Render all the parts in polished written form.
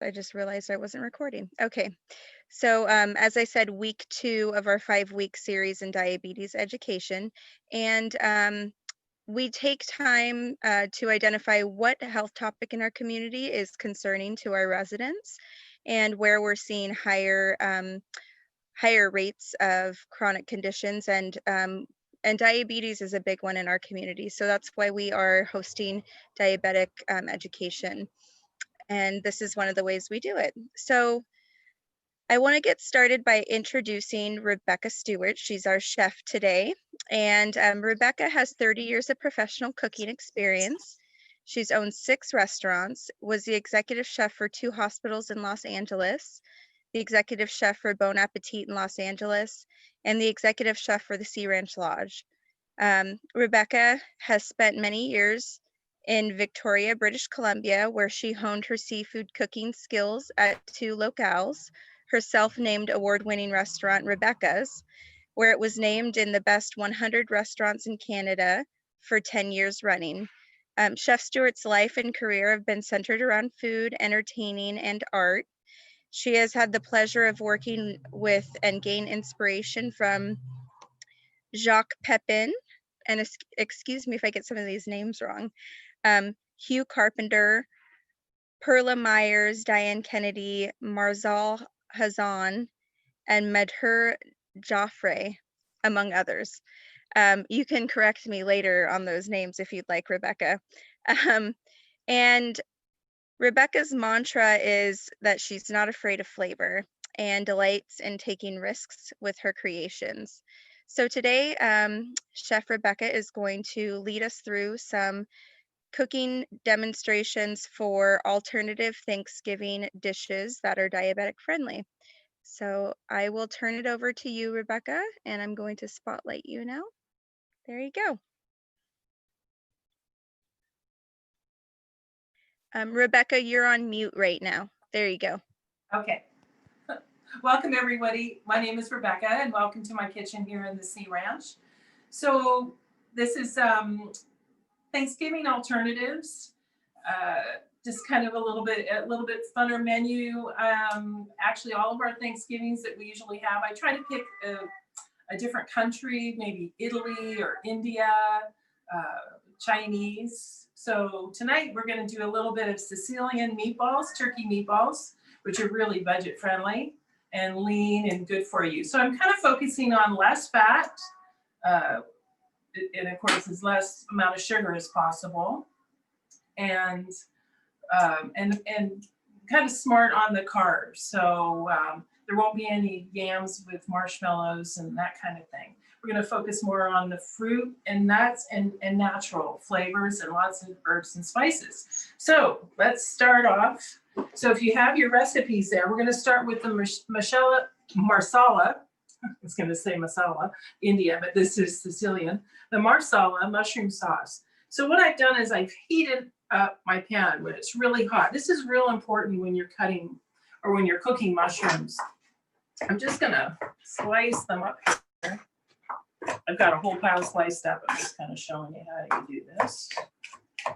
I just realized I wasn't recording. Okay. So, as I said, week 2 of our 5-week series in diabetes education. And we take time to identify what health topic in our community is concerning to our residents and where we're seeing higher rates of chronic conditions. And diabetes is a big one in our community. So that's why we are hosting diabetic education. And this is one of the ways we do it. So I want to get started by introducing Rebecca Stewart. She's our chef today. And Rebecca has 30 years of professional cooking experience. She's owned 6 restaurants, was the executive chef for 2 hospitals in Los Angeles, the executive chef for Bon Appetit in Los Angeles, and the executive chef for the Sea Ranch Lodge. Rebecca has spent many years in Victoria, British Columbia, where she honed her seafood cooking skills at 2 locales, her self-named award-winning restaurant, Rebecca's, where it was named in the best 100 restaurants in Canada for 10 years running. Chef Stewart's life and career have been centered around food, entertaining, and art. She has had the pleasure of working with and gain inspiration from Jacques Pepin, and excuse me if I get some of these names wrong, Hugh Carpenter, Perla Myers, Diane Kennedy, Marzal Hazan, and Medher Joffre, among others. You can correct me later on those names if you'd like, Rebecca. And Rebecca's mantra is that she's not afraid of flavor and delights in taking risks with her creations. So today, Chef Rebecca is going to lead us through some cooking demonstrations for alternative Thanksgiving dishes that are diabetic friendly. So I will turn it over to you, Rebecca, and I'm going to spotlight you now. There you go. Rebecca, you're on mute right now. There you go. Okay. Welcome, everybody. My name is Rebecca, and welcome to my kitchen here in the Sea Ranch. So this is Thanksgiving alternatives. Just kind of a little bit funner menu. Actually, all of our Thanksgivings that we usually have, I try to pick a different country, maybe Italy or India, Chinese. So tonight we're going to do a little bit of Sicilian meatballs, turkey meatballs, which are really budget friendly and lean and good for you. So I'm kind of focusing on less fat, and of course as less amount of sugar as possible, and kind of smart on the carbs. So there won't be any yams with marshmallows and that kind of thing. We're going to focus more on the fruit and nuts and natural flavors and lots of herbs and spices. So let's start off. So if you have your recipes there, we're going to start with the Marsala. I was going to say masala, India, but this is Sicilian. The Marsala mushroom sauce. So what I've done is I've heated up my pan when it's really hot. This is real important when you're cutting or when you're cooking mushrooms. I'm just going to slice them up here. I've got a whole pile sliced up. I'm just kind of showing you how you do this. And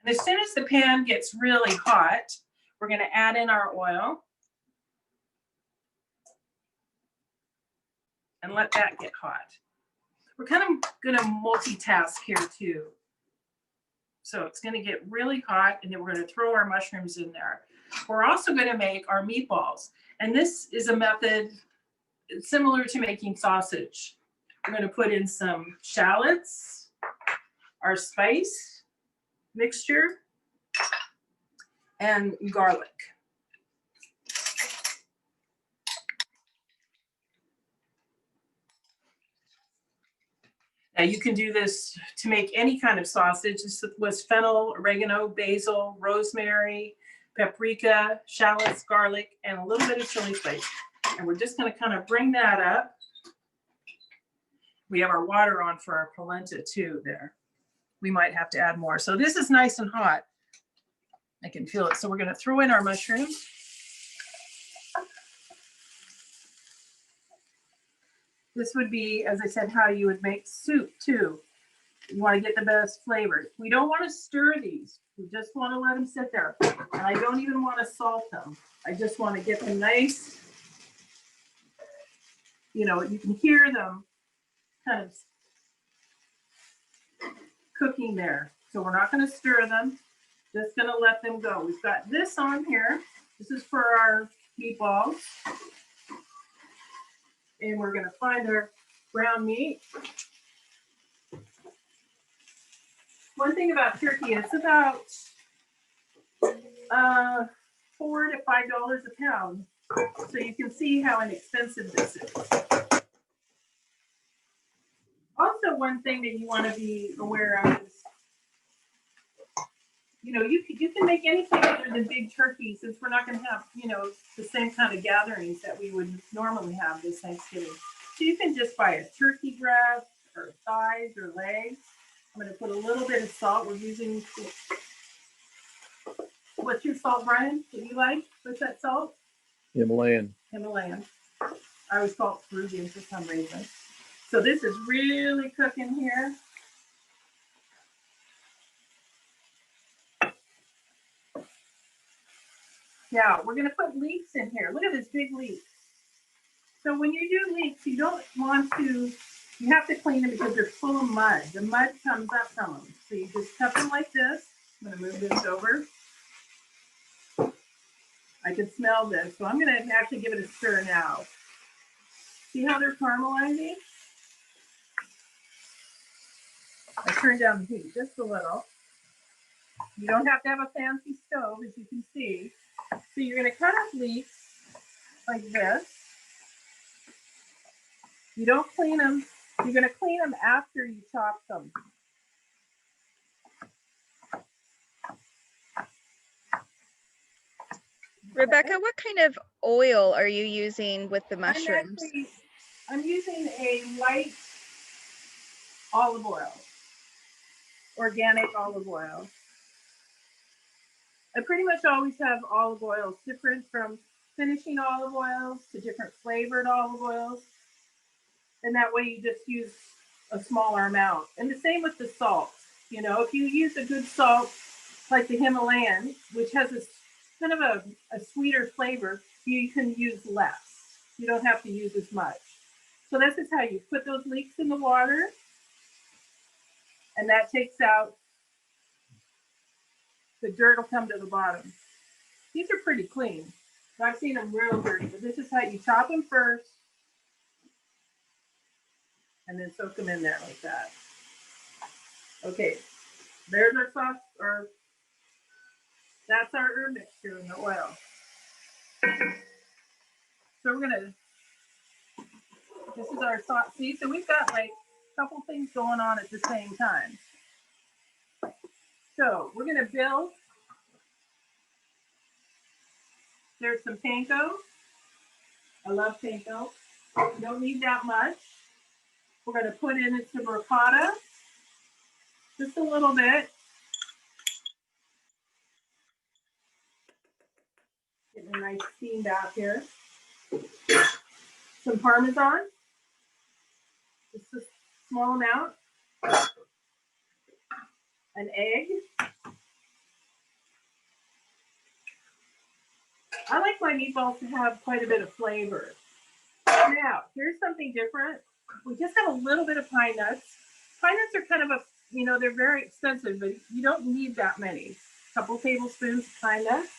as soon as the pan gets really hot, we're going to add in our oil and let that get hot. We're kind of going to multitask here too. So it's going to get really hot, and then we're going to throw our mushrooms in there. We're also going to make our meatballs. And this is a method similar to making sausage. We're going to put in some shallots, our spice mixture, and garlic. Now you can do this to make any kind of sausage. This was fennel, oregano, basil, rosemary, paprika, shallots, garlic, and a little bit of chili flakes. And we're just going to kind of bring that up. We have our water on for our polenta too there. We might have to add more. So this is nice and hot. I can feel it. So we're going to throw in our mushrooms. This would be, as I said, how you would make soup too. You want to get the best flavor. We don't want to stir these. We just want to let them sit there. And I don't even want to salt them. I just want to get them nice. You know, you can hear them kind of cooking there. So we're not going to stir them. Just going to let them go. We've got this on here. This is for our meatballs. And we're going to find our ground meat. One thing about turkey, it's about $4 to $5 a pound. So you can see how inexpensive this is. Also, one thing that you want to be aware of is, you know, you can make anything other than big turkey, since we're not going to have, you know, the same kind of gatherings that we would normally have this Thanksgiving. So you can just buy a turkey breast or thighs or legs. I'm going to put a little bit of salt. We're using, what's your salt, Brian, that you like? What's that salt? Himalayan. Himalayan. I always call it Peruvian for some reason. So this is really cooking here. Now we're going to put leeks in here. Look at this big leek. So when you do leeks, you don't want to, you have to clean them because they're full of mud. The mud comes up from them. So you just cut them like this. I'm going to move this over. I can smell this. So I'm going to actually give it a stir now. See how they're caramelizing? I turned down the heat just a little. You don't have to have a fancy stove, as you can see. So you're going to cut up leeks like this. You don't clean them. You're going to clean them after you chop them. Rebecca, what kind of oil are you using with the mushrooms? I'm using a light olive oil, organic olive oil. I pretty much always have olive oils, different from finishing olive oils to different flavored olive oils. And that way you just use a smaller amount. And the same with the salt. You know, if you use a good salt, like the Himalayan, which has this kind of a sweeter flavor, you can use less. You don't have to use as much. So this is how you put those leeks in the water. And that takes out, the dirt will come to the bottom. These are pretty clean. I've seen them real dirty, but this is how you chop them first. And then soak them in there like that. Okay, there's our sauce, or that's our herb mixture in the oil. So we're gonna, this is our sauce. See, so we've got like a couple things going on at the same time. So we're gonna build. There's some panko. I love panko. You don't need that much. We're gonna put in some ricotta, just a little bit. Getting a nice steam bath here. Some Parmesan, just a small amount. An egg. I like my meatballs to have quite a bit of flavor. Now, here's something different. We just have a little bit of pine nuts. Pine nuts are kind of a, you know, they're very expensive, but you don't need that many. A couple tablespoons of pine nuts.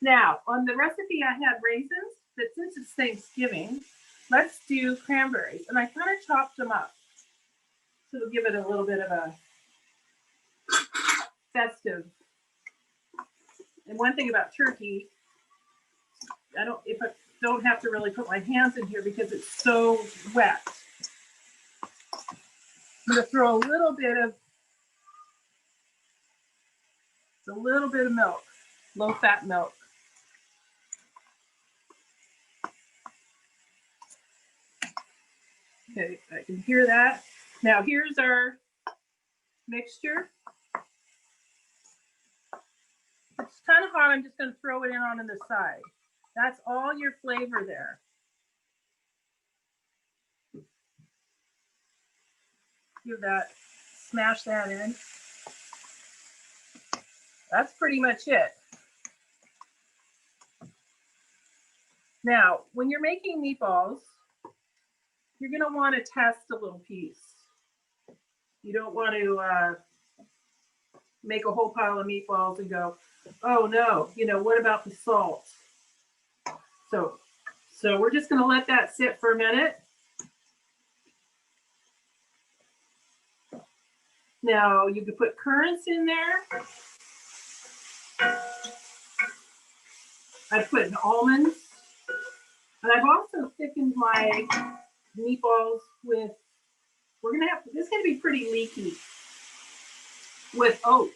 Now, on the recipe, I had raisins, but since it's Thanksgiving, let's do cranberries. And I kind of chopped them up. So it'll give it a little bit of a festive. And one thing about turkey, I don't have to really put my hands in here because it's so wet. I'm going to throw a little bit of milk, low fat milk. Okay, I can hear that. Now here's our mixture. It's kind of hard. I'm just going to throw it in on the side. That's all your flavor there. give that, smash that in. That's pretty much it. Now, when you're making meatballs, you're going to want to test a little piece. You don't want to make a whole pile of meatballs and go, oh no, you know, what about the salt? So we're just going to let that sit for a minute. Now you could put currants in there. I put almonds. And I've also thickened my meatballs with, this is going to be pretty leaky, with oats.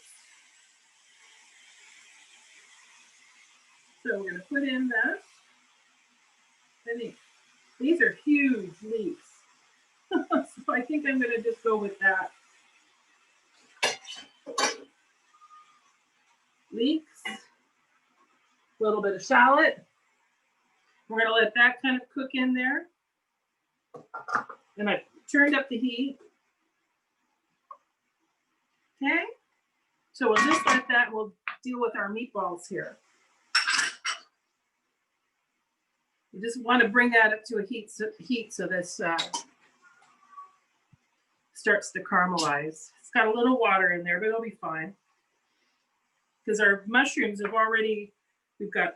So we're going to put in this. I think these are huge leeks. So I think I'm going to just go with that. Leeks, a little bit of shallot. We're going to let that kind of cook in there. And I turned up the heat. Okay. So we'll just let that, we'll deal with our meatballs here. You just want to bring that up to a heat so this starts to caramelize. It's got a little water in there, but it'll be fine. Because our mushrooms have already, we've got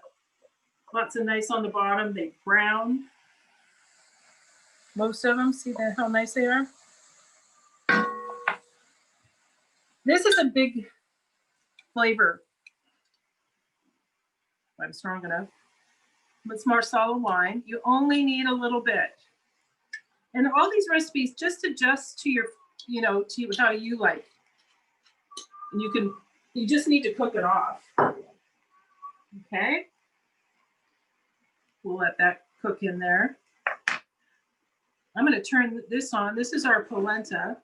lots of nice on the bottom. They brown. Most of them, see that how nice they are? This is a big flavor. I'm strong enough. It's Marsala wine. You only need a little bit. And all these recipes, just adjust to your, you know, to how you like. And you just need to cook it off. Okay. We'll let that cook in there. I'm going to turn this on. This is our polenta.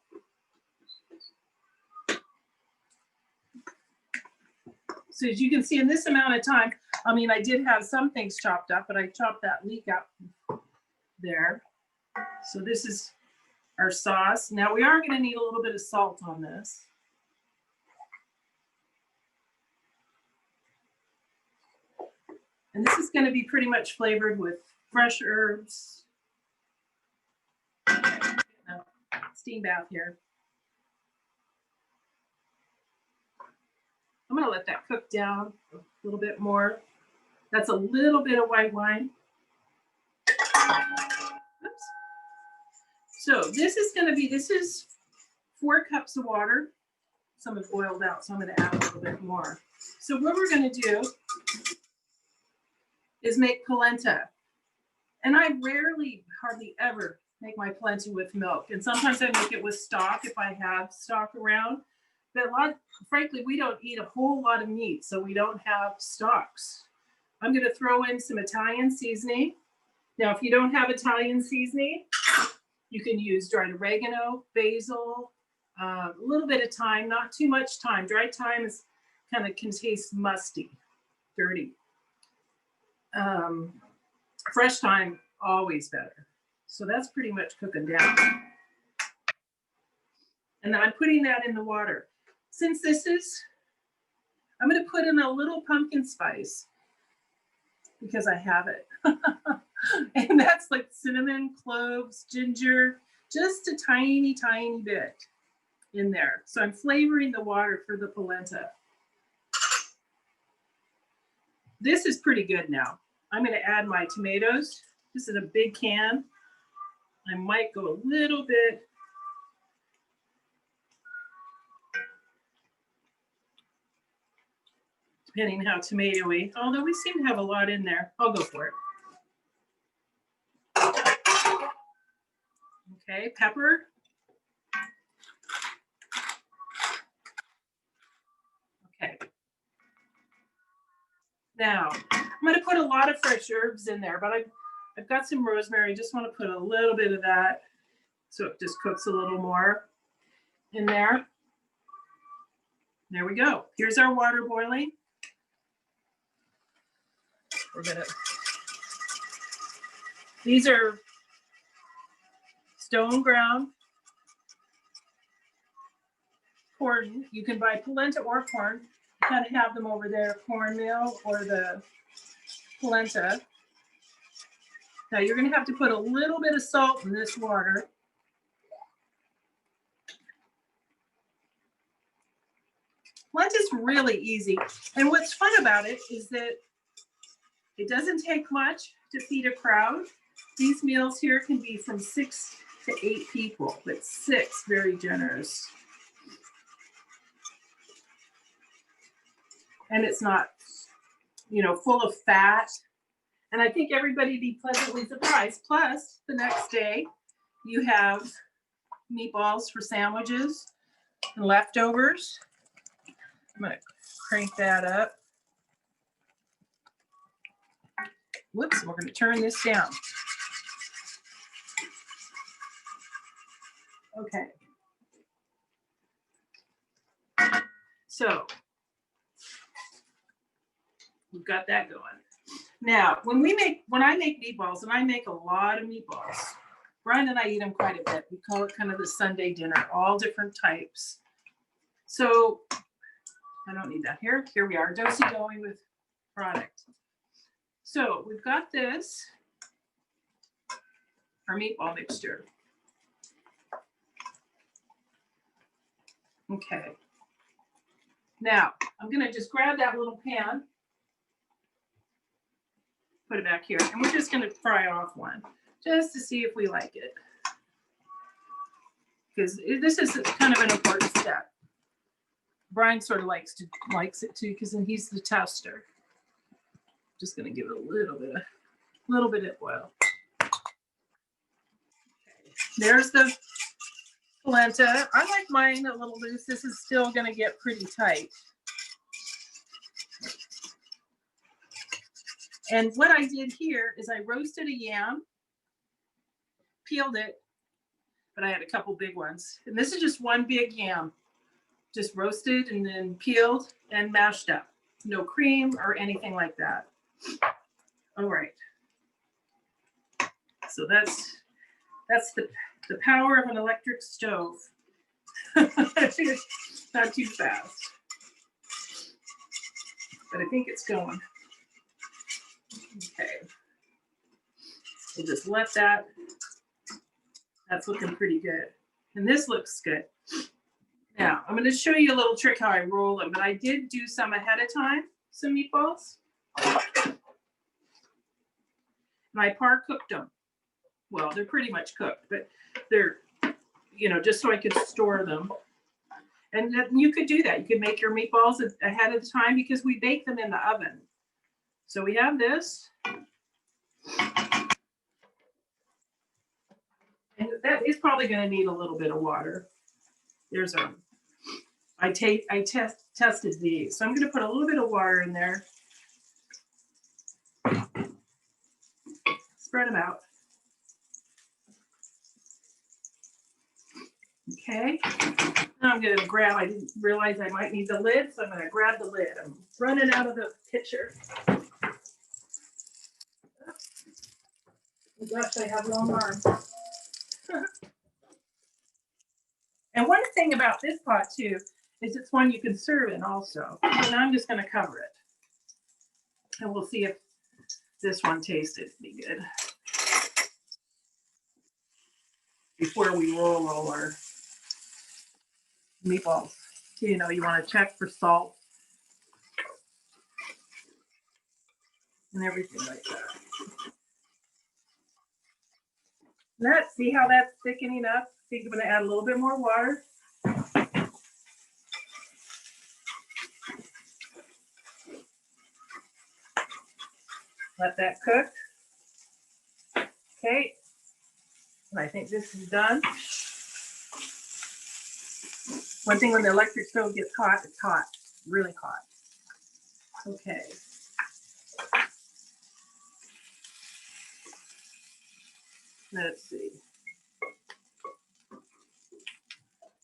So as you can see in this amount of time, I mean, I did have some things chopped up, but I chopped that leek up there. So this is our sauce. Now we are going to need a little bit of salt on this. And this is going to be pretty much flavored with fresh herbs. Steam bath here. I'm going to let that cook down a little bit more. That's a little bit of white wine. Oops. So this is going to be, this is 4 cups of water. Some have boiled out, so I'm going to add a little bit more. So what we're going to do is make polenta. And I rarely, hardly ever make my polenta with milk. And sometimes I make it with stock if I have stock around. But frankly, we don't eat a whole lot of meat, so we don't have stocks. I'm going to throw in some Italian seasoning. Now, if you don't have Italian seasoning, you can use dried oregano, basil, a little bit of thyme, not too much thyme. Dried thyme is can taste musty, dirty. Fresh thyme, always better. So that's pretty much cooking down. And I'm putting that in the water. Since this is, I'm going to put in a little pumpkin spice because I have it. And that's like cinnamon, cloves, ginger, just a tiny, tiny bit in there. So I'm flavoring the water for the polenta. This is pretty good now. I'm going to add my tomatoes. This is a big can. I might go a little bit. Depending how tomatoey, although we seem to have a lot in there. I'll go for it. Okay, pepper. Okay. Now, I'm going to put a lot of fresh herbs in there, but I've got some rosemary. I just want to put a little bit of that so it just cooks a little more in there. There we go. Here's our water boiling. We're gonna, these are stone ground corn. You can buy polenta or corn. Kind of have them over there, cornmeal or the polenta. Now you're going to have to put a little bit of salt in this water. Polenta's really easy. And what's fun about it is that it doesn't take much to feed a crowd. These meals here can be from 6 to 8 people, but 6 very generous. And it's not, you know, full of fat. And I think everybody be pleasantly surprised. Plus, the next day, you have meatballs for sandwiches and leftovers. I'm going to crank that up. Whoops, we're going to turn this down. Okay. So we've got that going. Now, when I make meatballs, and I make a lot of meatballs, Brian and I eat them quite a bit. We call it kind of the Sunday dinner, all different types. So I don't need that here. Here we are, dosey going with product. So we've got this, our meatball mixture. Okay. Now, I'm going to just grab that little pan, put it back here, and we're just going to fry off one just to see if we like it. Because this is kind of an important step. Brian sort of likes it too, because then he's the tester. Just going to give it a little bit of oil. Okay. There's the polenta. I like mine a little loose. This is still going to get pretty tight. And what I did here is I roasted a yam, peeled it, but I had a couple big ones. And this is just one big yam, just roasted and then peeled and mashed up. No cream or anything like that. All right. So that's the power of an electric stove. Not too fast, but I think it's going. Okay. We'll just let that. That's looking pretty good. And this looks good. Now, I'm going to show you a little trick how I roll them, but I did do some ahead of time, some meatballs. And I par cooked them. Well, they're pretty much cooked, but they're, you know, just so I could store them. And then you could do that. You could make your meatballs ahead of the time because we bake them in the oven. So we have this. And that is probably going to need a little bit of water. There's a, I tested these. So I'm going to put a little bit of water in there. Spread them out. Okay. Now I'm going to grab, I didn't realize I might need the lid, so I'm going to grab the lid. I'm running out of the pitcher. Oh gosh, I have long arms. And one thing about this pot too is it's one you can serve in also. So now I'm just going to cover it. And we'll see if this one tasted any good before we roll all our meatballs. You know, you want to check for salt and everything like that. Let's see how that's thickening up. I think I'm going to add a little bit more water. Let that cook. Okay. And I think this is done. One thing when the electric stove gets hot, it's hot, really hot. Okay. Let's see.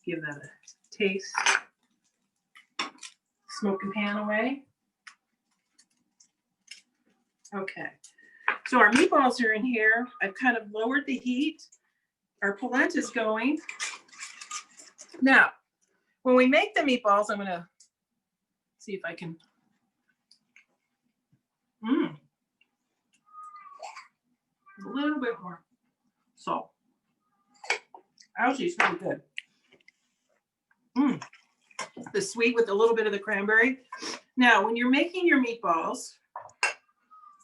Give that a taste. Smoke the pan away. Okay. So our meatballs are in here. I've kind of lowered the heat. Our polenta is going. Now, when we make the meatballs, I'm gonna see if I can. A little bit more salt. Actually, it's really good. The sweet with a little bit of the cranberry. Now, when you're making your meatballs,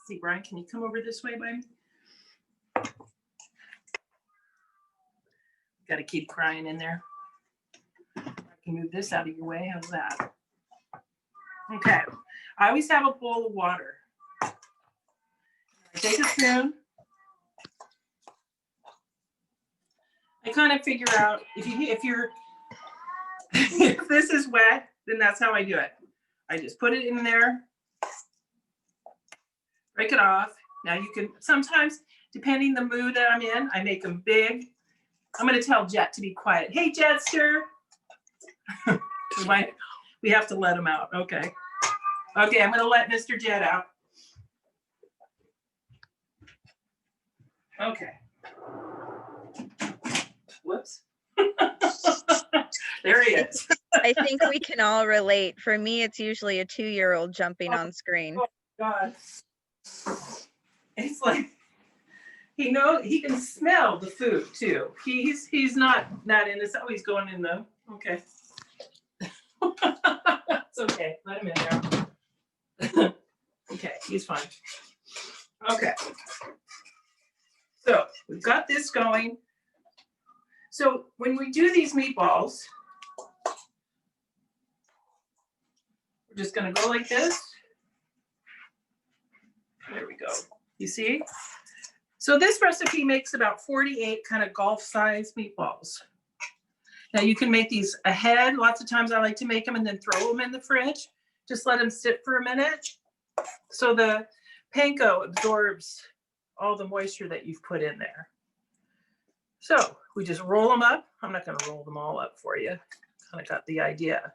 see, Brian, can you come over this way, baby? Got to keep crying in there. I can move this out of your way. How's that? Okay. I always have a bowl of water. I take a spoon. I kind of figure out if this is wet, then that's how I do it. I just put it in there, break it off. Now you can sometimes, depending the mood that I'm in, I make them big. I'm going to tell Jet to be quiet. Hey, Jetster. We have to let him out. Okay. Okay, I'm going to let Mr. Jet out. Okay. Whoops. There he is. I think we can all relate. For me, it's usually a 2-year-old jumping on screen. Oh God. It's like he can smell the food too. He's not that innocent. Oh, he's going in though. Okay. It's okay. Let him in there. Okay, he's fine. Okay. So we've got this going. So when we do these meatballs, we're just going to go like this. There we go. You see? So this recipe makes about 48 kind of golf-sized meatballs. Now you can make these ahead. Lots of times I like to make them and then throw them in the fridge. Just let them sit for a minute. So the panko absorbs all the moisture that you've put in there. So we just roll them up. I'm not going to roll them all up for you. Kind of got the idea.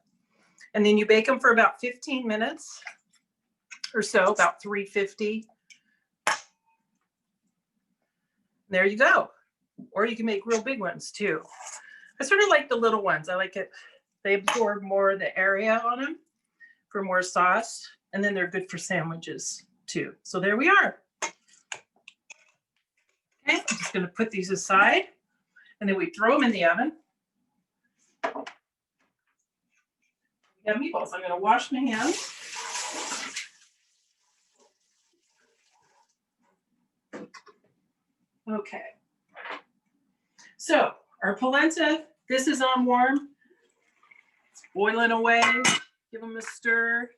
And then you bake them for about 15 minutes or so, about 350. There you go. Or you can make real big ones too. I sort of like the little ones. I like it. They absorb more of the area on them for more sauce. And then they're good for sandwiches too. So there we are. Okay, I'm just going to put these aside. And then we throw them in the oven. We have meatballs. I'm going to wash my hands. Okay. So our polenta, this is on warm. It's boiling away. Give them a stir.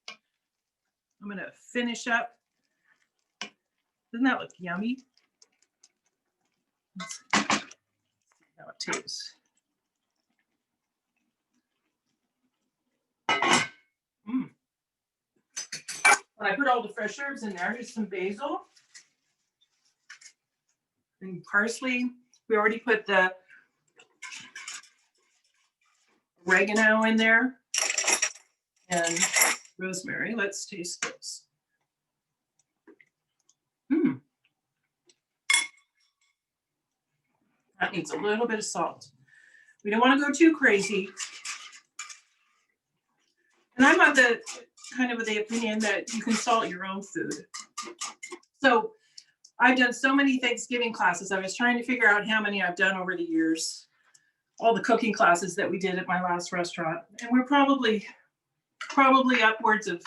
I'm going to finish up. Doesn't that look yummy? Let's see how it tastes. When I put all the fresh herbs in there, here's some basil and parsley. We already put the oregano in there and rosemary. Let's taste this. That needs a little bit of salt. We don't want to go too crazy. And I'm of the kind of the opinion that you can salt your own food. So I've done so many Thanksgiving classes. I was trying to figure out how many I've done over the years, all the cooking classes that we did at my last restaurant. And we're probably upwards of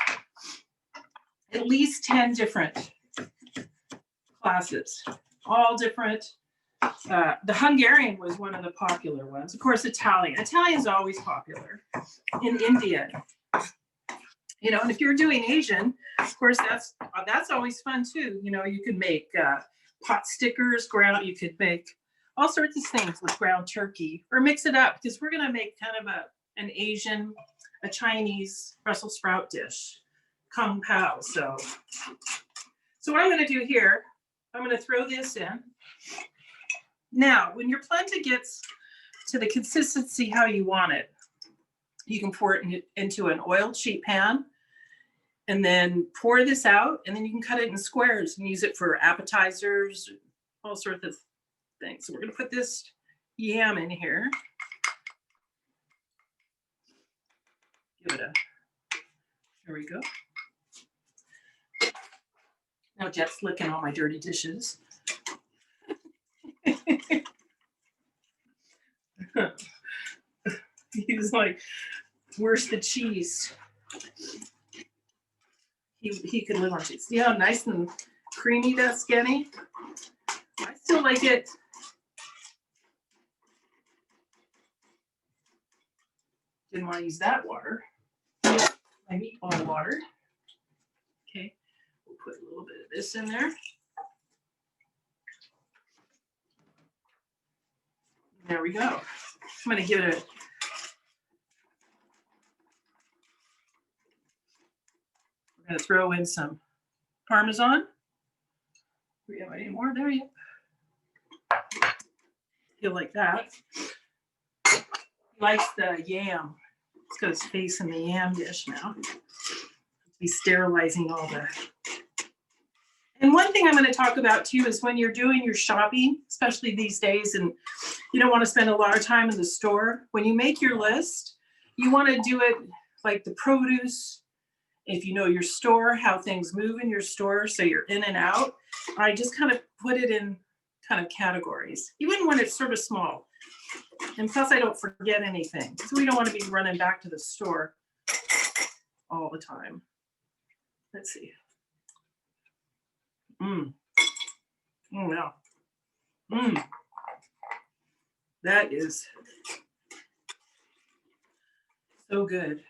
at least 10 different classes, all different. The Hungarian was one of the popular ones. Of course, Italian. Italian's always popular. In Indian. You know, and if you're doing Asian, of course, that's always fun too. You know, you could make pot stickers, you could make all sorts of things with ground turkey, or mix it up, because we're going to make kind of an Asian, a Chinese Brussels sprout dish, kung pao. So what I'm going to do here, I'm going to throw this in. Now, when your polenta gets to the consistency how you want it, you can pour it into an oiled sheet pan and then pour this out, and then you can cut it in squares and use it for appetizers, all sorts of things. So we're going to put this yam in here. Give it a, there we go. Now Jet's licking all my dirty dishes. He's like, where's the cheese? He could live on cheese. Yeah, nice and creamy, that's getting. I still like it. Didn't want to use that water. My meatball water. Okay, we'll put a little bit of this in there. There we go. I'm going to give it a we're going to throw in some Parmesan. Do we have any more? There you go. Feel like that. He likes the yam. He's got his face in the yam dish now. He's sterilizing all the. And one thing I'm going to talk about too is when you're doing your shopping, especially these days, and you don't want to spend a lot of time in the store, when you make your list, you want to do it like the produce. If you know your store, how things move in your store, so you're in and out. I just kind of put it in kind of categories, even when it's sort of small. And plus, I don't forget anything. So we don't want to be running back to the store all the time. Let's see. Oh, yeah. That is so good.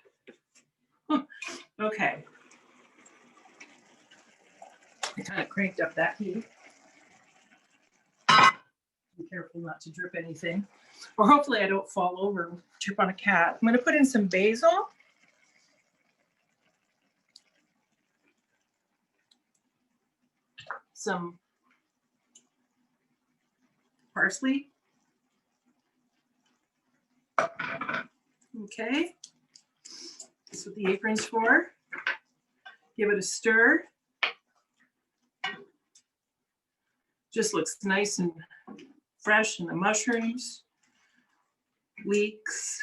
Okay. I kind of cranked up that heat. Be careful not to drip anything. Or hopefully I don't fall over and trip on a cat. I'm going to put in some basil. Some parsley. Okay. That's what the apron's for. Give it a stir. Just looks nice and fresh, and the mushrooms, leeks.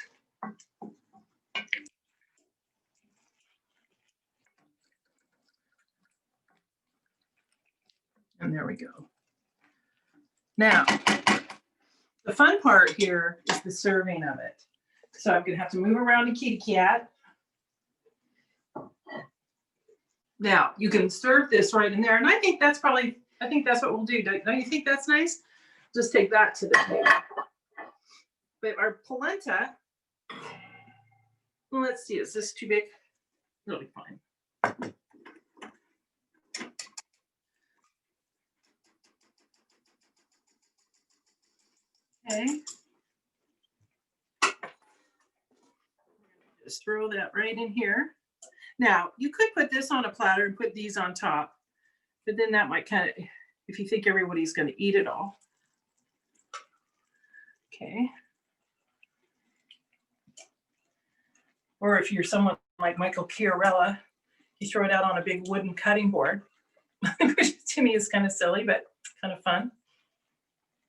And there we go. Now, the fun part here is the serving of it. So I'm gonna have to move around a kitty cat. Now, you can serve this right in there, and I think that's what we'll do. Don't you think that's nice? Just take that to the table. But our polenta, well, let's see, is this too big? It'll be fine. Okay. Just throw that right in here. Now, you could put this on a platter and put these on top, but then that might kind of, if you think everybody's going to eat it all. Okay. Or if you're someone like Michael Chiarella, you throw it out on a big wooden cutting board, which to me is kind of silly, but kind of fun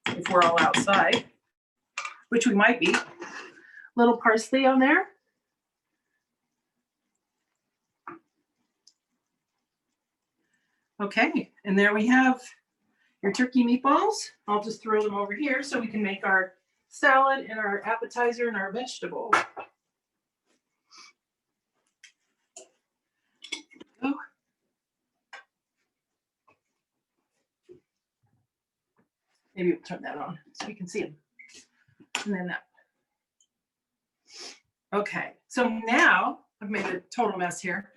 if we're all outside, which we might be. Little parsley on there. Okay, and there we have your turkey meatballs. I'll just throw them over here so we can make our salad and our appetizer and our vegetable. Oh. Maybe we'll turn that on so you can see them. And then that. Okay, so now I've made a total mess here.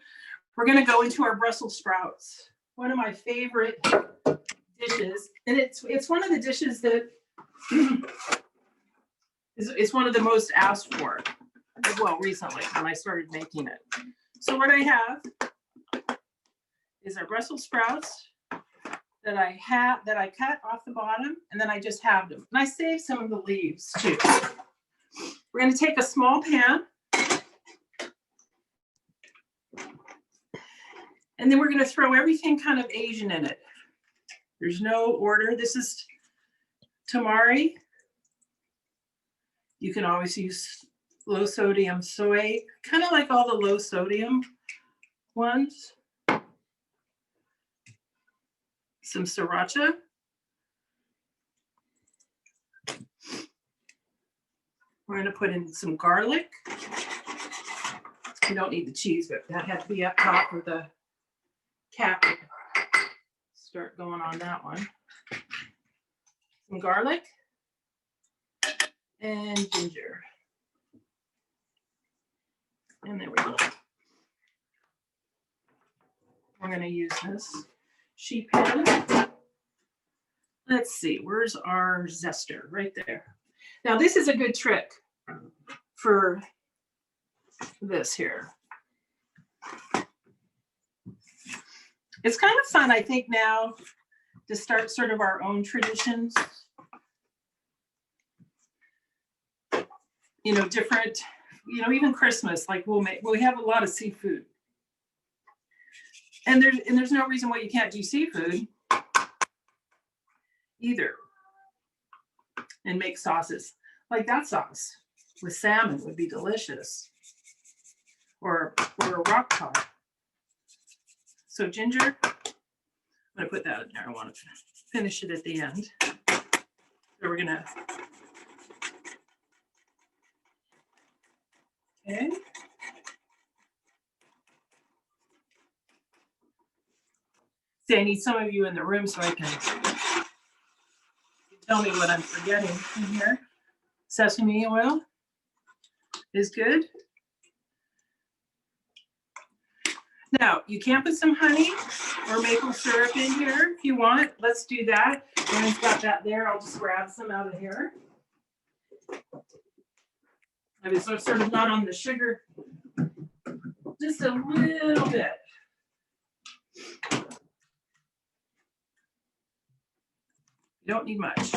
We're gonna go into our Brussels sprouts. One of my favorite dishes, and it's one of the dishes that is one of the most asked for, well, recently when I started making it. So what I have is our Brussels sprouts that I cut off the bottom, and then I just halved them. And I saved some of the leaves too. We're going to take a small pan, and then we're going to throw everything kind of Asian in it. There's no order. This is tamari. You can always use low sodium soy, kind of like all the low sodium ones. Some sriracha. We're going to put in some garlic. You don't need the cheese, but that had to be up top for the cap. Start going on that one. Some garlic and ginger. And there we go. We're going to use this sheet pan. Let's see, where's our zester? Right there. Now this is a good trick for this here. It's kind of fun, I think, now to start sort of our own traditions. You know, different, you know, even Christmas, like we have a lot of seafood. And there's no reason why you can't do seafood either. And make sauces. Like that sauce with salmon would be delicious. Or a rock cod. So ginger, I'm going to put that in there. I want to finish it at the end. So we're going to, okay. See, I need some of you in the room so I can tell me what I'm forgetting in here. Sesame oil is good. Now, you can put some honey or maple syrup in here if you want. Let's do that. Ryan's got that there. I'll just grab some out of here. I was sort of not on the sugar, just a little bit. You don't need much.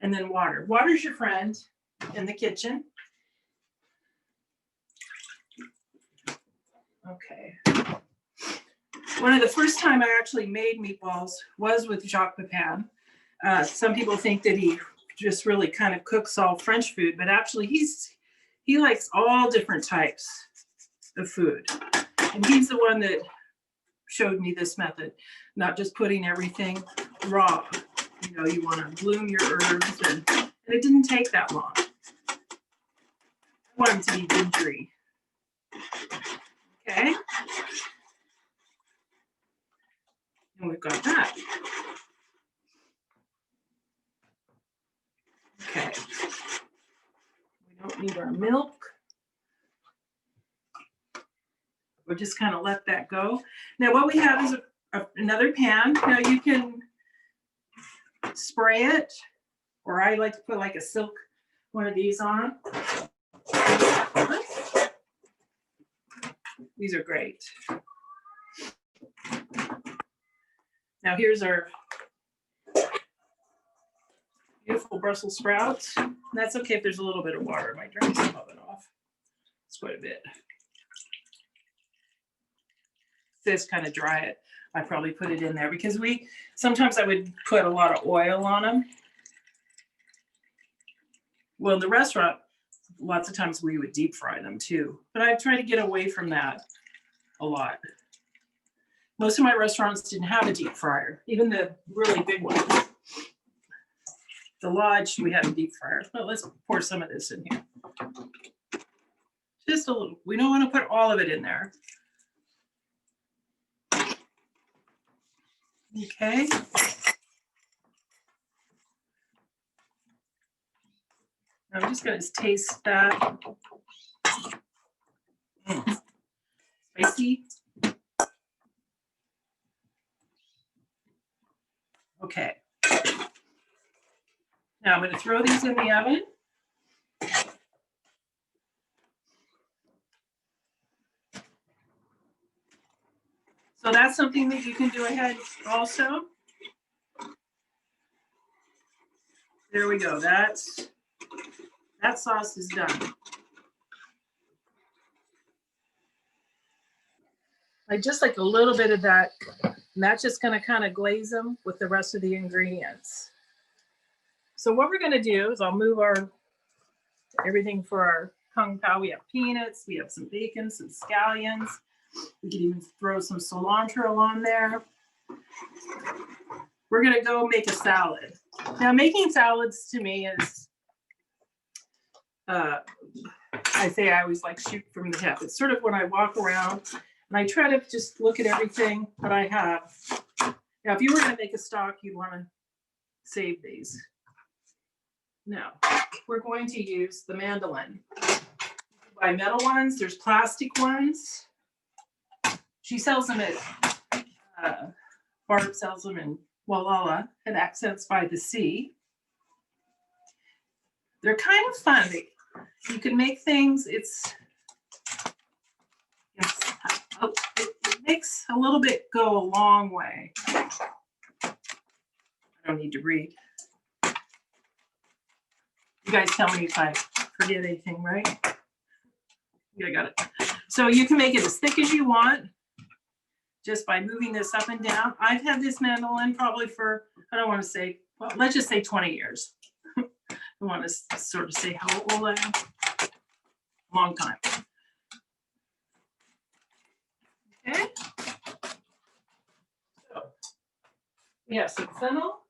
And then water. Water's your friend in the kitchen. Okay. One of the first time I actually made meatballs was with Jacques Pepin. Some people think that he just really kind of cooks all French food, but actually he likes all different types of food. And he's the one that showed me this method, not just putting everything raw. You know, you want to bloom your herbs, and it didn't take that long. I want them to be gingery. Okay. And we've got that. Okay. We don't need our milk. We'll just kind of let that go. Now what we have is another pan. Now you can spray it, or I like to put like a silk one of these on. These are great. Now here's our beautiful Brussels sprouts. That's okay if there's a little bit of water. It might dry some of it off. It's quite a bit. This kind of dry it. I probably put it in there because sometimes I would put a lot of oil on them. Well, in the restaurant, lots of times we would deep fry them too, but I try to get away from that a lot. Most of my restaurants didn't have a deep fryer, even the really big ones. The Lodge, we had a deep fryer. But let's pour some of this in here. Just a little. We don't want to put all of it in there. Okay. I'm just going to taste that. Spicy. Okay. Now I'm going to throw these in the oven. So that's something that you can do ahead also. There we go. That sauce is done. I just like a little bit of that, and that's just going to kind of glaze them with the rest of the ingredients. So what we're gonna do is I'll move our everything for our kung pao. We have peanuts, we have some bacon, some scallions. We can even throw some cilantro on there. We're gonna go make a salad. Now making salads to me is, I always like shoot from the hip. It's sort of when I walk around and I try to just look at everything that I have. Now, if you were gonna make a stock, you'd wanna save these. Now, we're going to use the mandolin. Buy metal ones, there's plastic ones. She sells them at, Barb sells them in Wallala at Accents by the Sea. They're kind of fun. You can make things, it makes a little bit go a long way. I don't need to read. You guys tell me if I forget anything, right? Yeah, I got it. So you can make it as thick as you want just by moving this up and down. I've had this mandolin probably for, I don't want to say, well, let's just say 20 years. I want to sort of say how old I am. Long time. Okay. So we have some fennel.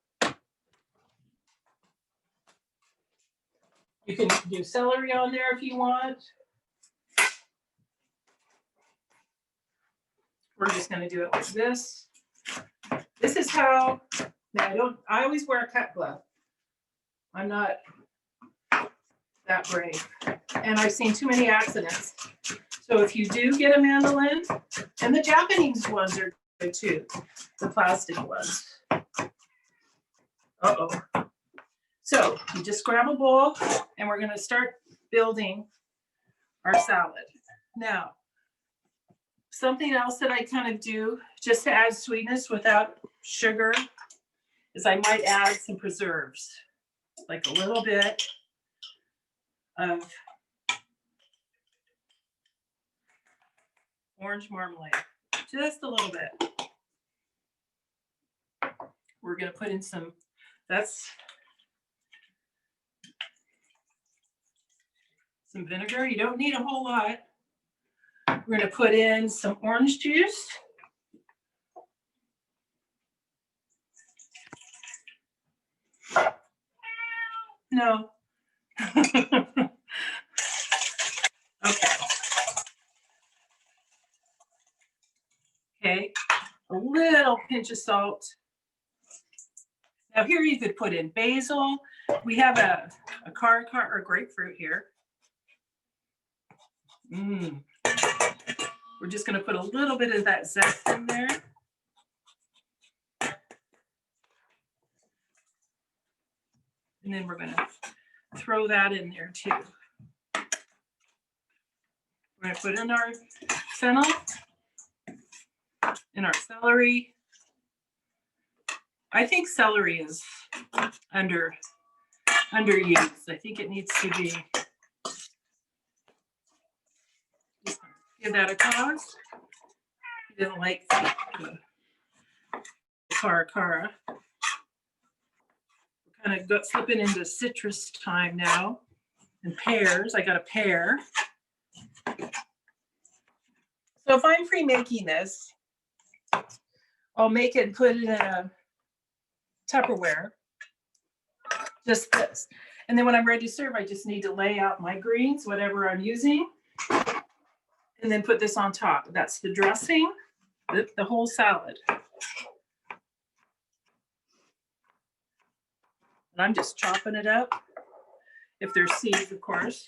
You can do celery on there if you want. We're just going to do it like this. This is how, now I always wear a cut glove. I'm not that brave. And I've seen too many accidents. So if you do get a mandolin, and the Japanese ones are good too, the plastic ones. Uh-oh. So you just grab a bowl and we're going to start building our salad. Now, something else that I kind of do just to add sweetness without sugar is I might add some preserves, like a little bit of orange marmalade, just a little bit. We're going to put in some, some vinegar. You don't need a whole lot. We're going to put in some orange juice. No. Okay. Okay. A little pinch of salt. Now here you could put in basil. We have a car or grapefruit here. We're just going to put a little bit of that zest in there. And then we're going to throw that in there too. We're going to put in our fennel and our celery. I think celery is underused. I think it needs to be. Give that a toss. He didn't like the cara. We're kind of flipping into citrus time now. And pears. I got a pear. So if I'm pre-making this, I'll make it and put it in a Tupperware. Just this. And then when I'm ready to serve, I just need to lay out my greens, whatever I'm using. And then put this on top. That's the dressing, the whole salad. And I'm just chopping it up. If there's seeds, of course,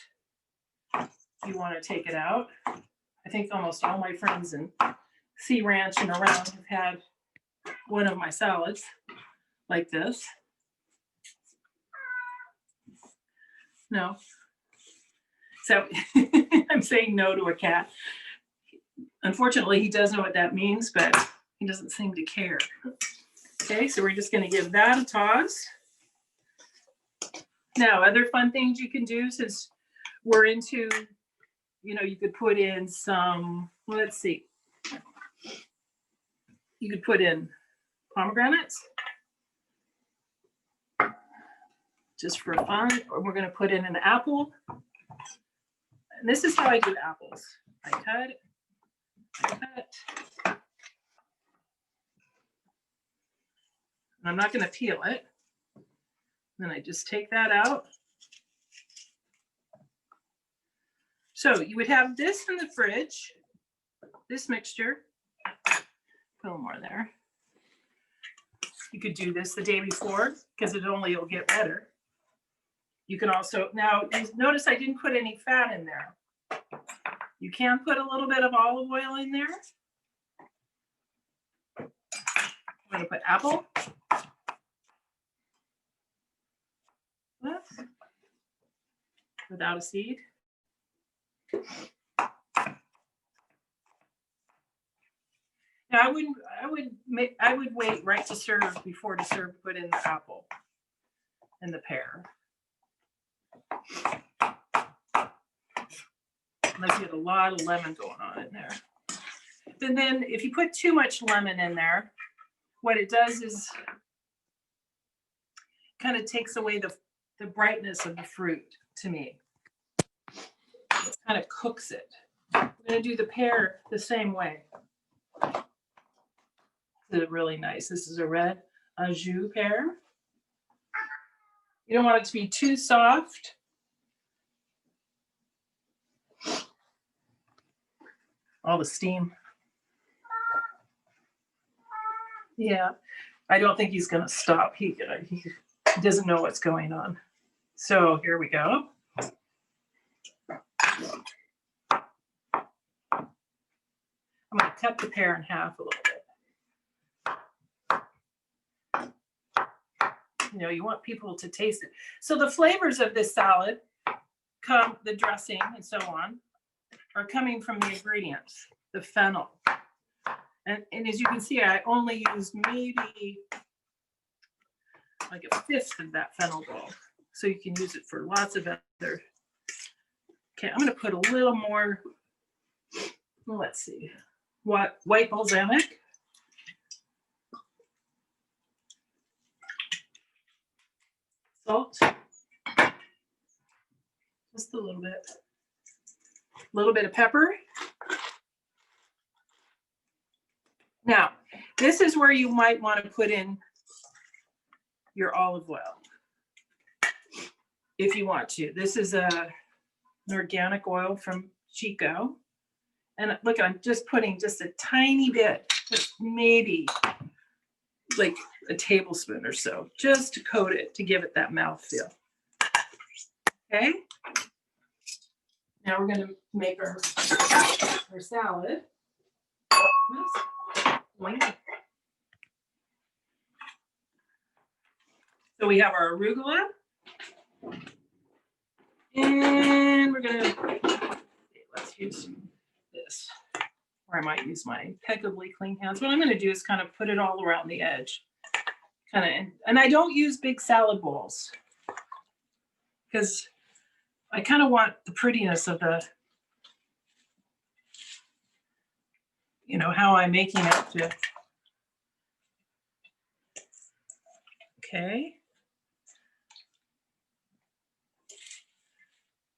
you want to take it out. I think almost all my friends in Sea Ranch and around have had one of my salads like this. No. So I'm saying no to a cat. Unfortunately, he does know what that means, but he doesn't seem to care. Okay, so we're just going to give that a toss. Now, other fun things you can do since we're into, you could put in some, let's see. You could put in pomegranates. just for fun. Or we're going to put in an apple. And this is how I do apples. I cut. And I'm not going to peel it. Then I just take that out. So you would have this in the fridge, this mixture. Put a little more there. You could do this the day before because it'll get better. You can also, now notice I didn't put any fat in there. You can put a little bit of olive oil in there. I'm going to put apple. Without a seed. Now I would wait right to serve before to serve, put in the apple and the pear. Unless you have a lot of lemon going on in there. And then if you put too much lemon in there, what it does is kind of takes away the brightness of the fruit to me. It kind of cooks it. I'm going to do the pear the same way. This is really nice. This is a red au jus pear. You don't want it to be too soft. All the steam. Yeah, I don't think he's going to stop. He doesn't know what's going on. So here we go. I'm going to cut the pear in half a little bit. You know, you want people to taste it. So the flavors of this salad the dressing and so on, are coming from the ingredients, the fennel. And as you can see, I only used maybe like a fifth of that fennel ball. So you can use it for lots of other. Okay, I'm going to put a little more, well, let's see, white balsamic. Salt. Just a little bit. A little bit of pepper. Now, this is where you might want to put in your olive oil if you want to. This is an organic oil from Chico. And look, I'm just putting just a tiny bit, maybe like a tablespoon or so, just to coat it, to give it that mouthfeel. Okay. Now we're going to make our salad. So we have our arugula. And we're going to, let's use this. Or I might use my impeccably clean hands. What I'm going to do is kind of put it all around the edge. And I don't use big salad bowls because I kind of want the prettiness of the, you know, how I'm making it to. Okay.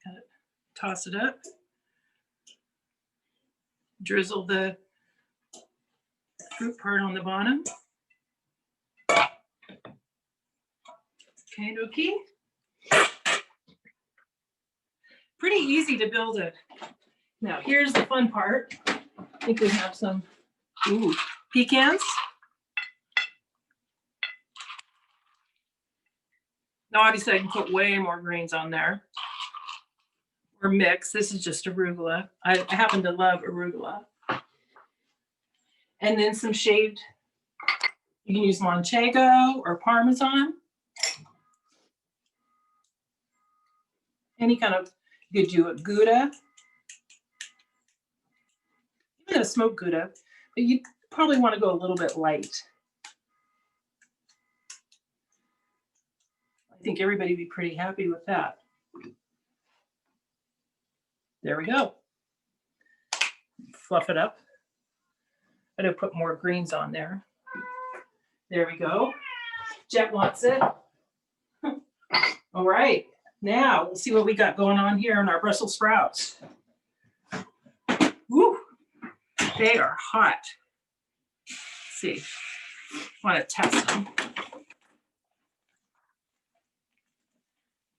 Kind of toss it up. Drizzle the fruit part on the bottom. Okay, dokie. Pretty easy to build it. Now, here's the fun part. I think we have some pecans. Now, obviously, I can put way more greens on there. Or mix. This is just arugula. I happen to love arugula. And then some shaved, you can use manchego or parmesan. Any kind of, you could do a Gouda. Even a smoked Gouda, but you probably want to go a little bit light. I think everybody would be pretty happy with that. There we go. Fluff it up. I'm going to put more greens on there. There we go. Jet wants it. All right, now let's see what we got going on here in our Brussels sprouts. Woo, they are hot. Let's see, want to test them.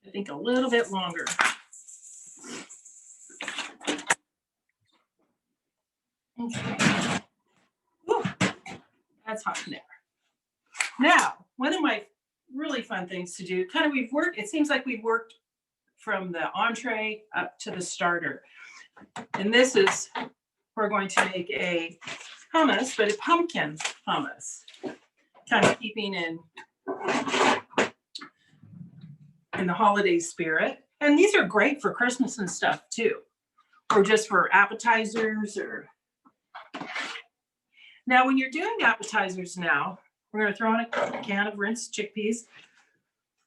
I think a little bit longer. Okay. Woo, that's hot in there. Now, one of my really fun things to do, kind of it seems like we've worked from the entree up to the starter. And this is, we're going to make a hummus, but a pumpkin hummus, kind of keeping in the holiday spirit. And these are great for Christmas and stuff too, or just for appetizers. Or now when you're doing appetizers now, we're going to throw in a can of rinsed chickpeas.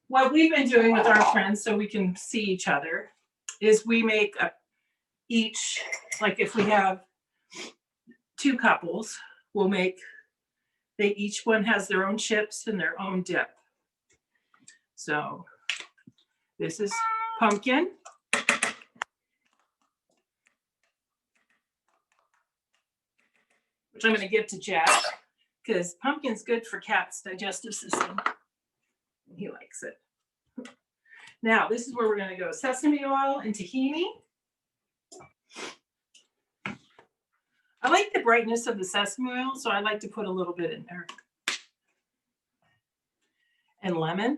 What we've been doing with our friends so we can see each other is we make each, like if we have two couples, we'll make, each one has their own chips and their own dip. So this is pumpkin. Which I'm going to give to Jack because pumpkin's good for Cat's digestive system. He likes it. Now, this is where we're going to go. Sesame oil and tahini. I like the brightness of the sesame oil, so I like to put a little bit in there. And lemon.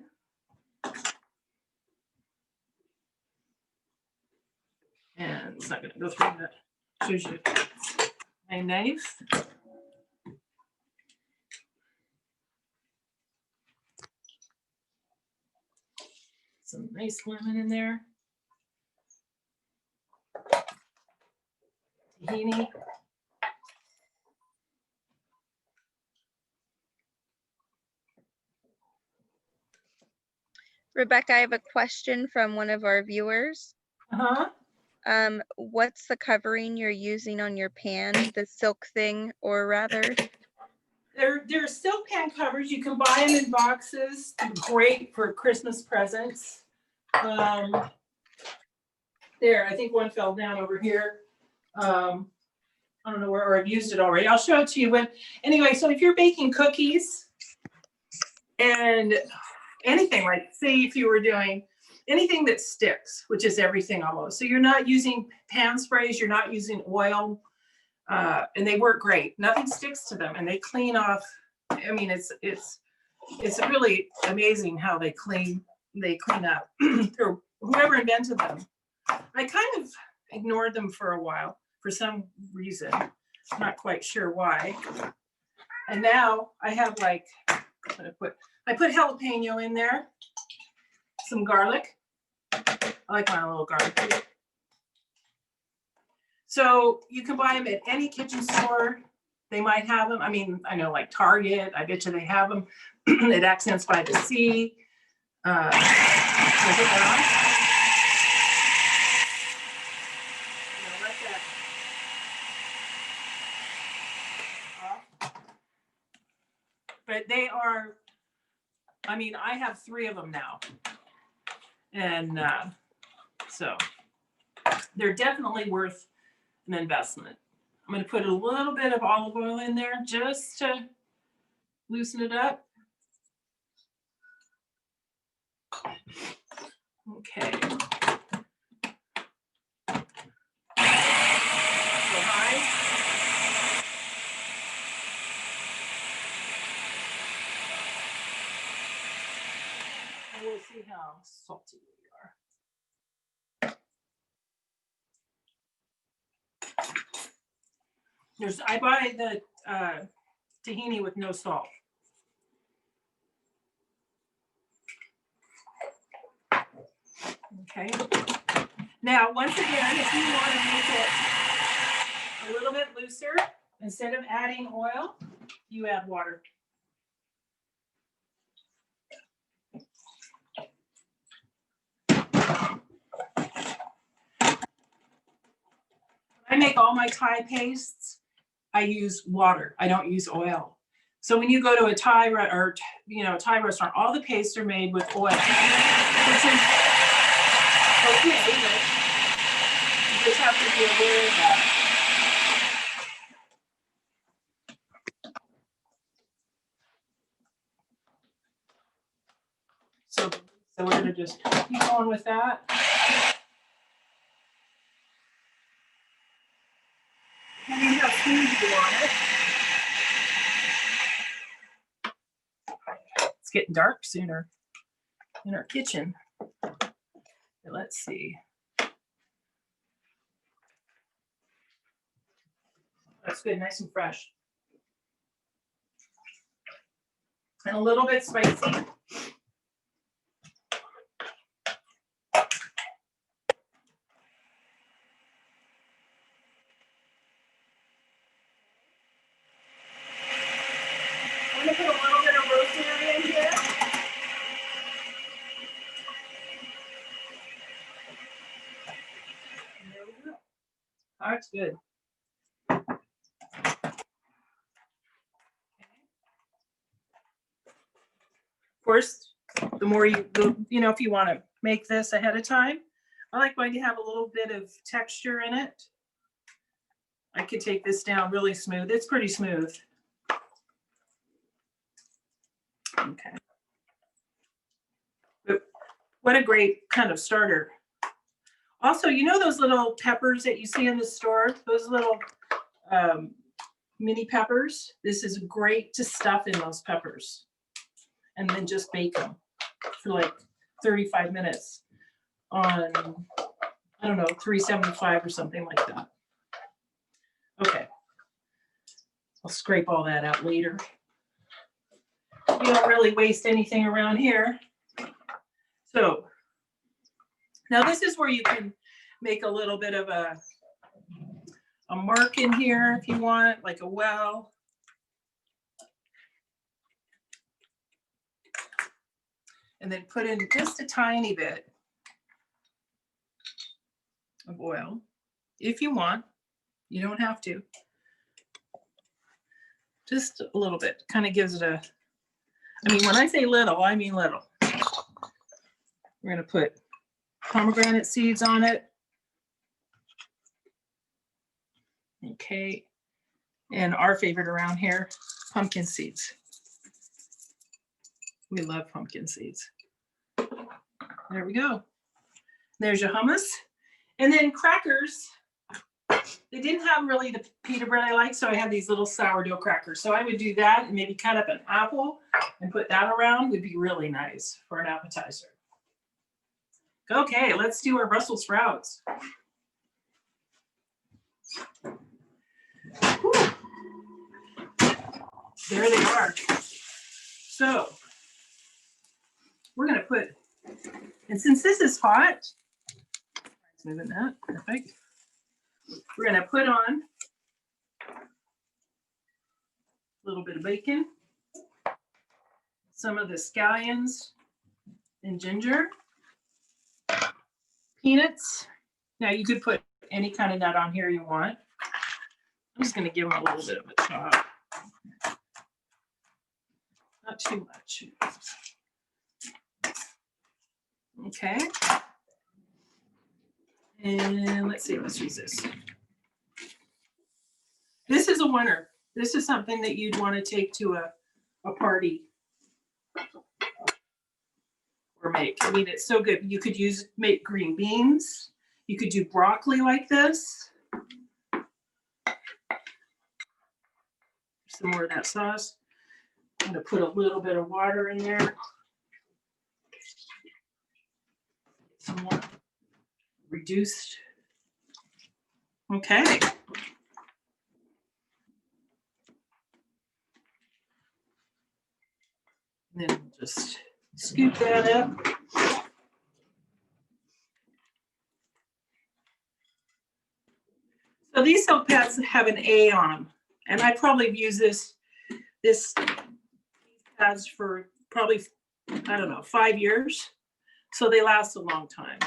And it's not going to go through that. Shows you my knife. Some nice lemon in there. Tahini. Rebecca, I have a question from one of our viewers. What's the covering you're using on your pan, the silk thing, or rather? They're silk pan covers. You can buy them in boxes. They're great for Christmas presents. There, I think one fell down over here. I don't know where, or I've used it already. I'll show it to you. But anyway, so if you're baking cookies and anything, like say if you were doing anything that sticks, which is everything almost. So you're not using pan sprays, you're not using oil, and they work great. Nothing sticks to them, and they clean off. I mean, it's really amazing how they clean up. Or whoever invented them. I kind of ignored them for a while for some reason. I'm not quite sure why. And now I have I put jalapeno in there, some garlic. I like my little garlic. So you can buy them at any kitchen store. They might have them. I mean, I know like Target, I bet you they have them. At Accents by the Sea. Can I put that on? Let that off. But they are, I mean, I have 3 of them now. And so they're definitely worth an investment. I'm going to put a little bit of olive oil in there just to loosen it up. Okay. Go high. And we'll see how salty we are. I buy the tahini with no salt. Okay. Now, once again, if you want to make it a little bit looser, instead of adding oil, you add water. I make all my Thai pastes. I use water. I don't use oil. So when you go to a Thai or Thai restaurant, all the pastes are made with oil, which is okay, but you just have to be aware of that. So we're gonna just keep going with that. Depending how smooth you want it. It's getting dark sooner in our kitchen. Let's see. That's good, nice and fresh. And a little bit spicy. I'm gonna put a little bit of rosemary in here. And there we go. That's good. Of course, the more if you want to make this ahead of time, I like when you have a little bit of texture in it. I could take this down really smooth. It's pretty smooth. Okay. But what a great kind of starter. Also, you know those little peppers that you see in the store? Those little mini peppers? This is great to stuff in those peppers. And then just bake them for like 35 minutes on, I don't know, 375 or something like that. Okay. I'll scrape all that out later. We don't really waste anything around here. So now this is where you can make a little bit of a mark in here if you want, like a well. And then put in just a tiny bit of oil if you want. You don't have to. Just a little bit. Kind of gives it a, I mean, when I say little, I mean little. We're going to put pomegranate seeds on it. Okay. And our favorite around here, pumpkin seeds. We love pumpkin seeds. There we go. There's your hummus. And then crackers. They didn't have really the pita bread I like, so I had these little sourdough crackers. So I would do that and maybe cut up an apple and put that around. Would be really nice for an appetizer. Okay, let's do our Brussels sprouts. Whew. There they are. So we're going to put, and since this is hot, moving that, perfect. We're going to put on a little bit of bacon, some of the scallions and ginger, peanuts. Now you could put any kind of nut on here you want. I'm just going to give them a little bit of a chop. Not too much. Okay. And let's see, let's use this. This is a winner. This is something that you'd want to take to a party or make. I mean, it's so good. You could make green beans. You could do broccoli like this. Some more of that sauce. I'm going to put a little bit of water in there. Some more reduced. Okay. And then we'll just scoop that up. So these soap pads have an A on them, and I probably use these pads for probably, I don't know, 5 years. So they last a long time.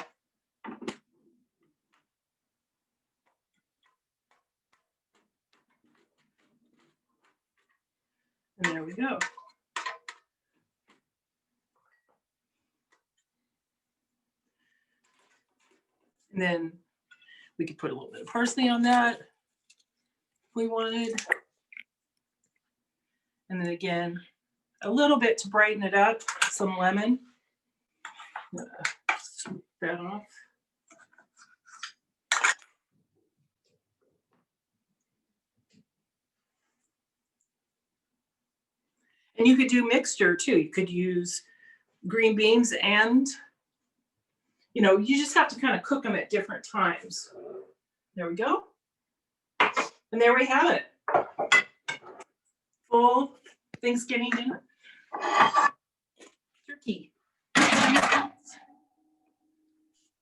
And there we go. And then we could put a little bit of parsley on that if we wanted. And then again, a little bit to brighten it up, some lemon. Scoop that off. And you could do mixture too. You could use green beans and, you know, you just have to kind of cook them at different times. There we go. And there we have it. Full Thanksgiving dinner. Turkey.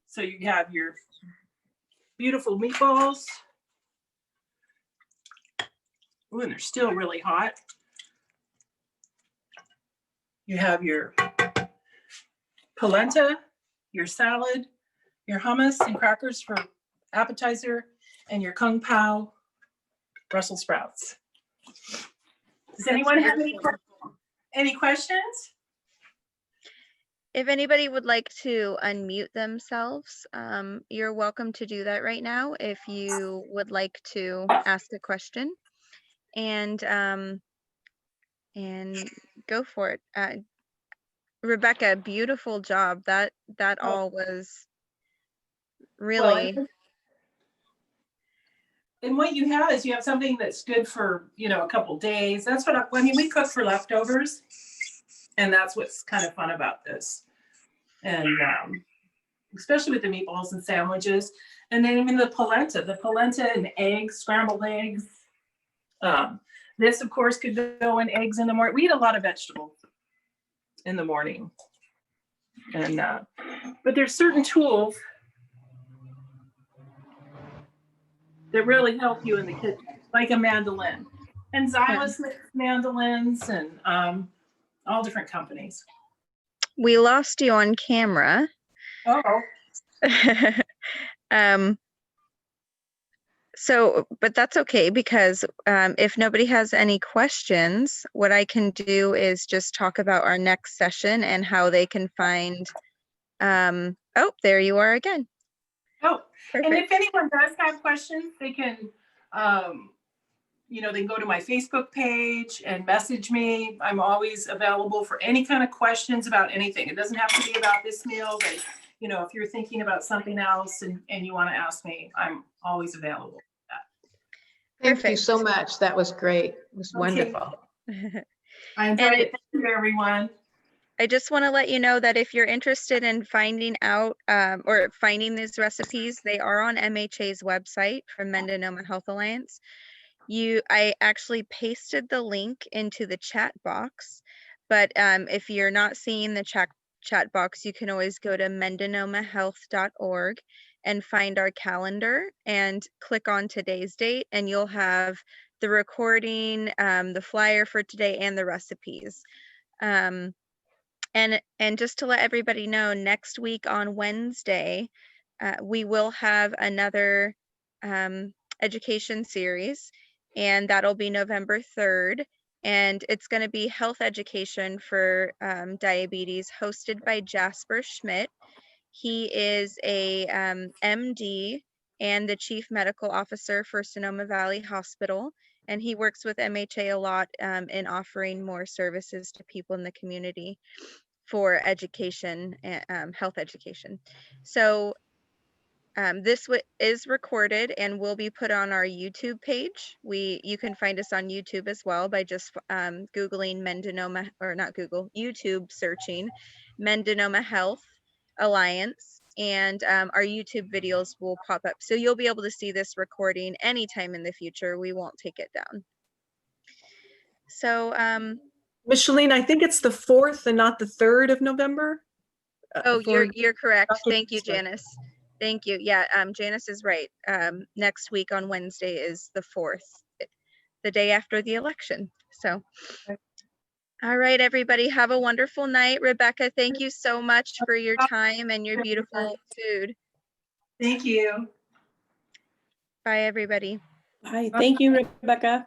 So you have your beautiful meatballs. Ooh, and they're still really hot. You have your polenta, your salad, your hummus and crackers for appetizer, and your kung pao Brussels sprouts. Does anyone have any questions? If anybody would like to unmute themselves, you're welcome to do that right now if you would like to ask a question, and go for it. Rebecca, beautiful job. That all was really. Well, and what you have is you have something that's good for, you know, a couple days. That's what I mean, we cook for leftovers, and that's what's kind of fun about this. And especially with the meatballs and sandwiches, and then even the polenta and eggs, scrambled eggs. This, of course, could go in eggs in the morning. We eat a lot of vegetables in the morning, and but there's certain tools that really help you in the kitchen, like a mandolin. And Xylus makes mandolins, and all different companies. We lost you on camera. Oh. So, but that's okay, because if nobody has any questions, what I can do is just talk about our next session and how they can find. Oh, there you are again. Oh, Perfect. and if anyone does have questions, they can, you know, they can go to my Facebook page and message me. I'm always available for any kind of questions about anything. It doesn't have to be about this meal, but, you know, if you're thinking about something else and you want to ask me, I'm always available for that. Thank you so much. That was great. It was wonderful. I enjoyed it. Thank you, everyone. I just want to let you know that if you're interested in finding out or finding these recipes, they are on MHA's website from Mendonoma Health Alliance. I actually pasted the link into the chat box, but if you're not seeing the chat box, you can always go to mendonomahealth.org and find our calendar and click on today's date, and you'll have the recording, the flyer for today, and the recipes. And just to let everybody know, next week on Wednesday, we will have another education series, and that'll be November 3rd. And it's going to be health education for diabetes, hosted by Jasper Schmidt. He is a MD and the Chief Medical Officer for Sonoma Valley Hospital. And he works with MHA a lot in offering more services to people in the community for education, health education. So this is recorded and will be put on our YouTube page. You can find us on YouTube as well by just Googling Mendonoma, or not Google, YouTube searching Mendonoma Health Alliance, and our YouTube videos will pop up. So you'll be able to see this recording anytime in the future. We won't take it down. So Micheline, I think it's the 4th and not the 3rd of November. Oh, you're correct. Thank you, Janice. Thank you. Yeah, Janice is right. Next week on Wednesday is the 4th, the day after the election. So, all right, everybody, have a wonderful night. Rebecca, thank you so much for your time and your beautiful food. Thank you. Bye, everybody. Bye. Thank you, Rebecca.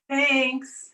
Thanks.